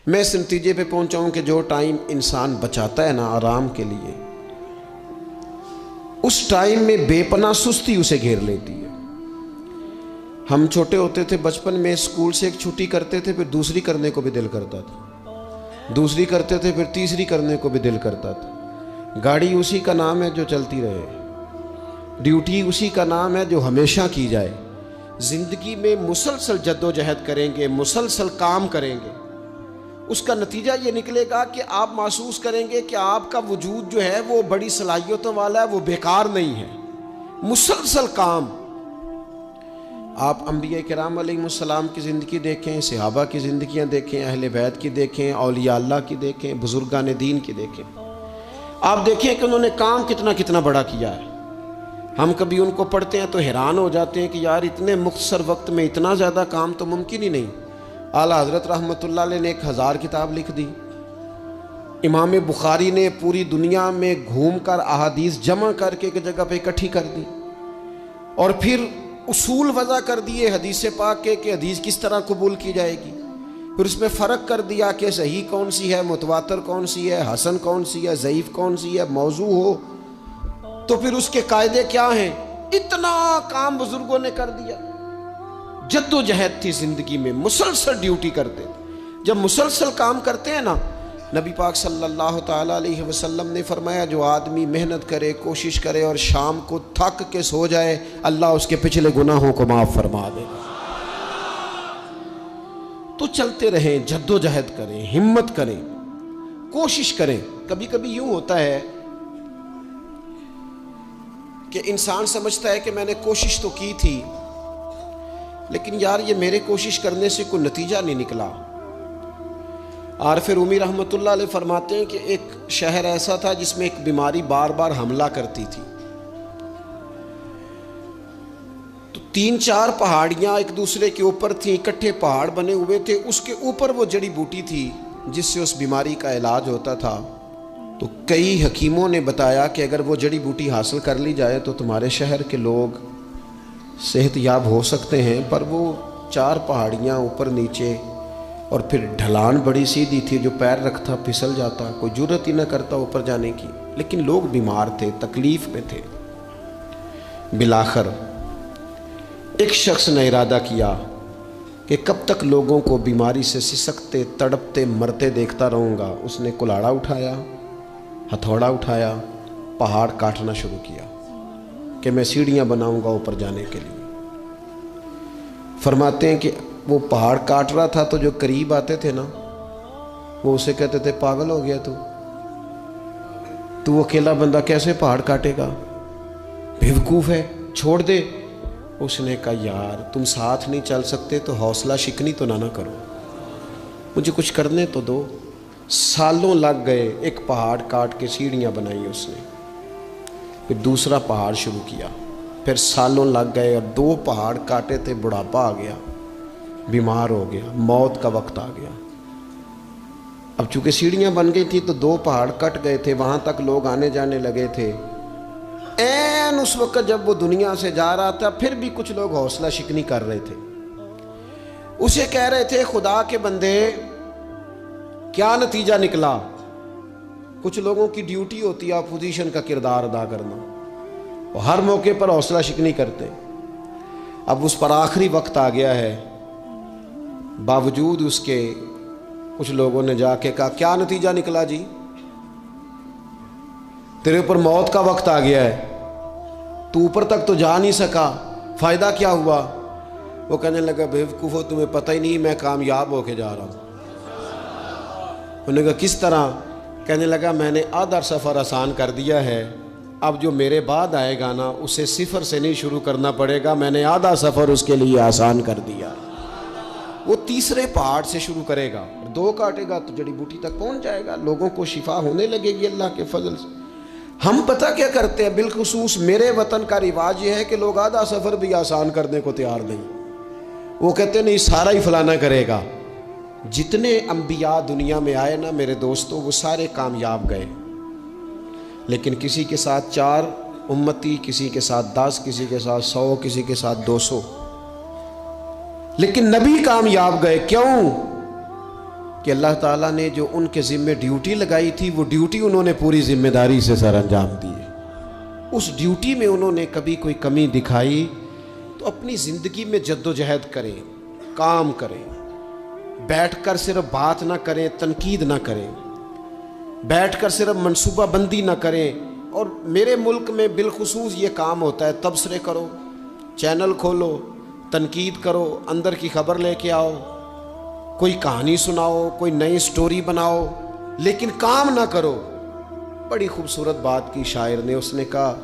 میں اس نتیجے پہ پہنچا ہوں کہ جو ٹائم انسان بچاتا ہے نا آرام کے لیے، اس ٹائم میں بے پناہ سستی اسے گھیر لیتی ہے۔ ہم چھوٹے ہوتے تھے بچپن میں، اسکول سے ایک چھٹی کرتے تھے پھر دوسری کرنے کو بھی دل کرتا تھا، دوسری کرتے تھے پھر تیسری کرنے کو بھی دل کرتا تھا۔ گاڑی اسی کا نام ہے جو چلتی رہے، ڈیوٹی اسی کا نام ہے جو ہمیشہ کی جائے۔ زندگی میں مسلسل جد و جہد کریں گے، مسلسل کام کریں گے، اس کا نتیجہ یہ نکلے گا کہ آپ محسوس کریں گے کہ آپ کا وجود جو ہے وہ بڑی صلاحیتوں والا ہے، وہ بیکار نہیں ہے۔ مسلسل کام۔ آپ انبیاء کرام علیہ السلام کی زندگی دیکھیں، صحابہ کی زندگیاں دیکھیں، اہل بیت کی دیکھیں، اولیاء اللہ کی دیکھیں، بزرگان دین کی دیکھیں، آپ دیکھیں کہ انہوں نے کام کتنا بڑا کیا ہے۔ ہم کبھی ان کو پڑھتے ہیں تو حیران ہو جاتے ہیں کہ یار اتنے مختصر وقت میں اتنا زیادہ کام تو ممکن ہی نہیں۔ اعلیٰ حضرت رحمۃ اللہ علیہ نے 1000 کتاب لکھ دی، امام بخاری نے پوری دنیا میں گھوم کر احادیث جمع کر کے ایک جگہ پہ اکٹھی کر دی، اور پھر اصول وضع کر دیے حدیث پاک کے کہ حدیث کس طرح قبول کی جائے گی، پھر اس میں فرق کر دیا کہ صحیح کون سی ہے، متواتر کون سی ہے، حسن کون سی ہے، ضعیف کون سی ہے، موضوع ہو تو پھر اس کے قاعدے کیا ہیں۔ اتنا کام بزرگوں نے کر دیا۔ جد و جہد تھی زندگی میں، مسلسل ڈیوٹی کرتے تھے۔ جب مسلسل کام کرتے ہیں نا، نبی پاک صلی اللہ تعالیٰ علیہ وسلم نے فرمایا جو آدمی محنت کرے، کوشش کرے اور شام کو تھک کے سو جائے، اللہ اس کے پچھلے گناہوں کو معاف فرما دے گا۔ تو چلتے رہیں، جد و جہد کریں، ہمت کریں، کوشش کریں۔ کبھی کبھی یوں ہوتا ہے کہ انسان سمجھتا ہے کہ میں نے کوشش تو کی تھی لیکن یار یہ میرے کوشش کرنے سے کوئی نتیجہ نہیں نکلا۔ عارف رومی رحمۃ اللہ علیہ فرماتے ہیں کہ ایک شہر ایسا تھا جس میں ایک بیماری بار بار حملہ کرتی تھی، تو 3-4 پہاڑیاں ایک دوسرے کے اوپر تھیں، اکٹھے پہاڑ بنے ہوئے تھے، اس کے اوپر وہ جڑی بوٹی تھی جس سے اس بیماری کا علاج ہوتا تھا۔ تو کئی حکیموں نے بتایا کہ اگر وہ جڑی بوٹی حاصل کر لی جائے تو تمہارے شہر کے لوگ صحت یاب ہو سکتے ہیں، پر وہ 4 پہاڑیاں اوپر نیچے، اور پھر ڈھلان بڑی سیدھی تھی، جو پیر رکھتا پھسل جاتا، کوئی جرت ہی نہ کرتا اوپر جانے کی، لیکن لوگ بیمار تھے، تکلیف میں تھے۔ بالآخر ایک شخص نے ارادہ کیا کہ کب تک لوگوں کو بیماری سے سسکتے، تڑپتے، مرتے دیکھتا رہوں گا۔ اس نے کلاڑا اٹھایا، ہتھوڑا اٹھایا، پہاڑ کاٹنا شروع کیا کہ میں سیڑھیاں بناؤں گا اوپر جانے کے لیے۔ فرماتے ہیں کہ وہ پہاڑ کاٹ رہا تھا تو جو قریب آتے تھے نا وہ اسے کہتے تھے پاگل ہو گیا تو وہ اکیلا بندہ کیسے پہاڑ کاٹے گا، بیوقوف ہے، چھوڑ دے۔ اس نے کہا یار تم ساتھ نہیں چل سکتے تو حوصلہ شکنی تو نہ کرو، مجھے کچھ کرنے تو دو۔ سالوں لگ گئے، ایک پہاڑ کاٹ کے سیڑھیاں بنائی اس نے، پھر دوسرا پہاڑ شروع کیا، پھر سالوں لگ گئے، اور 2 پہاڑ کاٹے تھے، بڑھاپا آ گیا، بیمار ہو گیا، موت کا وقت آ گیا۔ اب چونکہ سیڑھیاں بن گئی تھی تو 2 پہاڑ کٹ گئے تھے، وہاں تک لوگ آنے جانے لگے تھے۔ این اس وقت جب وہ دنیا سے جا رہا تھا پھر بھی کچھ لوگ حوصلہ شکنی کر رہے تھے، اسے کہہ رہے تھے خدا کے بندے کیا نتیجہ نکلا۔ کچھ لوگوں کی ڈیوٹی ہوتی ہے اپوزیشن کا کردار ادا کرنا، وہ ہر موقع پر حوصلہ شکنی کرتے۔ اب اس پر آخری وقت آ گیا ہے، باوجود اس کے کچھ لوگوں نے جا کے کہا کیا نتیجہ نکلا جی، تیرے اوپر موت کا وقت آ گیا ہے، تو اوپر تک تو جا نہیں سکا، فائدہ کیا ہوا؟ وہ کہنے لگا بیوقوفو تمہیں پتہ ہی نہیں میں کامیاب ہو کے جا رہا ہوں۔ انہوں نے کہا کس طرح؟ کہنے لگا میں نے آدھا سفر آسان کر دیا ہے، اب جو میرے بعد آئے گا نا اسے 0 سے نہیں شروع کرنا پڑے گا، میں نے آدھا سفر اس کے لیے آسان کر دیا۔ وہ تیسرے پہاڑ سے شروع کرے گا، 2 کاٹے گا تو جڑی بوٹی تک پہنچ جائے گا، لوگوں کو شفا ہونے لگے گی اللہ کے فضل سے۔ ہم پتہ کیا کرتے ہیں، بالخصوص میرے وطن کا رواج یہ ہے کہ لوگ آدھا سفر بھی آسان کرنے کو تیار نہیں، وہ کہتے نہیں سارا ہی فلانا کرے گا۔ جتنے انبیاء دنیا میں آئے نا میرے دوستوں وہ سارے کامیاب گئے، لیکن کسی کے ساتھ 4 امتی، کسی کے ساتھ 10، کسی کے ساتھ 100، کسی کے ساتھ 200، لیکن نبی کامیاب گئے۔ کیوں؟ کہ اللہ تعالیٰ نے جو ان کے ذمے ڈیوٹی لگائی تھی وہ ڈیوٹی انہوں نے پوری ذمہ داری سے سر انجام دی ہے۔ اس ڈیوٹی میں انہوں نے کبھی کوئی کمی دکھائی تو اپنی زندگی میں جد و جہد کریں، کام کریں، بیٹھ کر صرف بات نہ کریں، تنقید نہ کریں، بیٹھ کر صرف منصوبہ بندی نہ کریں۔ اور میرے ملک میں بالخصوص یہ کام ہوتا ہے، تبصرے کرو، چینل کھولو، تنقید کرو، اندر کی خبر لے کے آؤ، کوئی کہانی سناؤ، کوئی نئی سٹوری بناؤ، لیکن کام نہ کرو۔ بڑی خوبصورت بات کی شاعر نے، اس نے کہا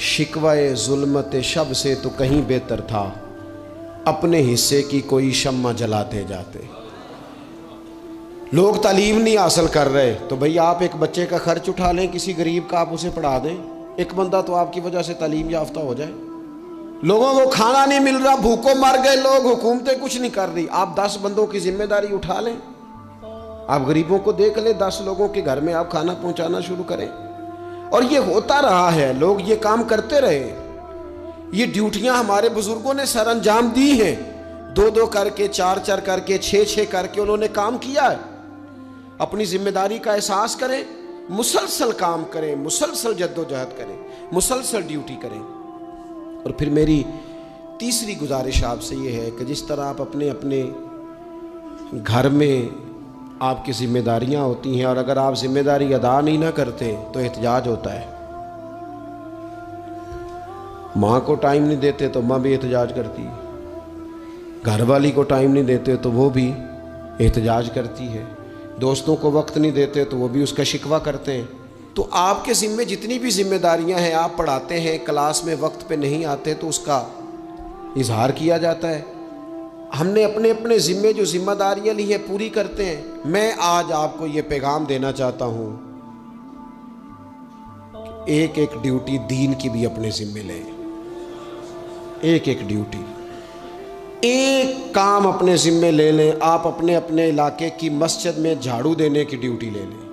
شکوائے ظلمت شب سے تو کہیں بہتر تھا، اپنے حصے کی کوئی شمع جلاتے جاتے۔ لوگ تعلیم نہیں حاصل کر رہے تو بھئی آپ ایک بچے کا خرچ اٹھا لیں، کسی غریب کا آپ اسے پڑھا دیں، ایک بندہ تو آپ کی وجہ سے تعلیم یافتہ ہو جائے۔ لوگوں کو کھانا نہیں مل رہا، بھوکوں مر گئے لوگ، حکومتیں کچھ نہیں کر رہی، آپ 10 بندوں کی ذمہ داری اٹھا لیں، آپ غریبوں کو دیکھ لیں، 10 لوگوں کے گھر میں آپ کھانا پہنچانا شروع کریں۔ اور یہ ہوتا رہا ہے، لوگ یہ کام کرتے رہے، یہ ڈیوٹیاں ہمارے بزرگوں نے سر انجام دی ہیں، 2 کر کے، 4 کر کے، 6 کر کے انہوں نے کام کیا ہے۔ اپنی ذمہ داری کا احساس کریں، مسلسل کام کریں، مسلسل جد و جہد کریں، مسلسل ڈیوٹی کریں۔ اور پھر میری تیسری گزارش آپ سے یہ ہے کہ جس طرح آپ اپنے اپنے گھر میں آپ کی ذمہ داریاں ہوتی ہیں، اور اگر آپ ذمہ داری ادا نہیں نہ کرتے تو احتجاج ہوتا ہے۔ ماں کو ٹائم نہیں دیتے تو ماں بھی احتجاج کرتی ہے، گھر والی کو ٹائم نہیں دیتے تو وہ بھی احتجاج کرتی ہے، دوستوں کو وقت نہیں دیتے تو وہ بھی اس کا شکوہ کرتے ہیں۔ تو آپ کے ذمے جتنی بھی ذمہ داریاں ہیں، آپ پڑھاتے ہیں، کلاس میں وقت پہ نہیں آتے تو اس کا اظہار کیا جاتا ہے۔ ہم نے اپنے اپنے ذمے جو ذمہ داریاں لی ہیں پوری کرتے ہیں۔ میں آج آپ کو یہ پیغام دینا چاہتا ہوں، ایک ایک ڈیوٹی دین کی بھی اپنے ذمے لیں، ایک ایک ڈیوٹی، ایک کام اپنے ذمے لے لیں۔ آپ اپنے اپنے علاقے کی مسجد میں جھاڑو دینے کی ڈیوٹی لے لیں۔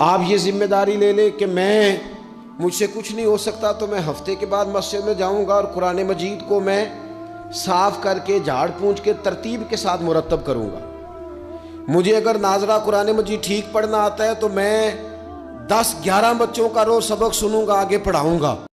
آپ یہ ذمہ داری لے لیں کہ مجھ سے کچھ نہیں ہو سکتا تو میں ہفتے کے بعد مسجد میں جاؤں گا اور قرآن مجید کو میں صاف کر کے، جھاڑ پونچھ کے، ترتیب کے ساتھ مرتب کروں گا۔ مجھے اگر ناظرہ قرآن مجید ٹھیک پڑھنا آتا ہے تو میں 10-11 بچوں کا روز سبق سنوں گا، آگے پڑھاؤں گا۔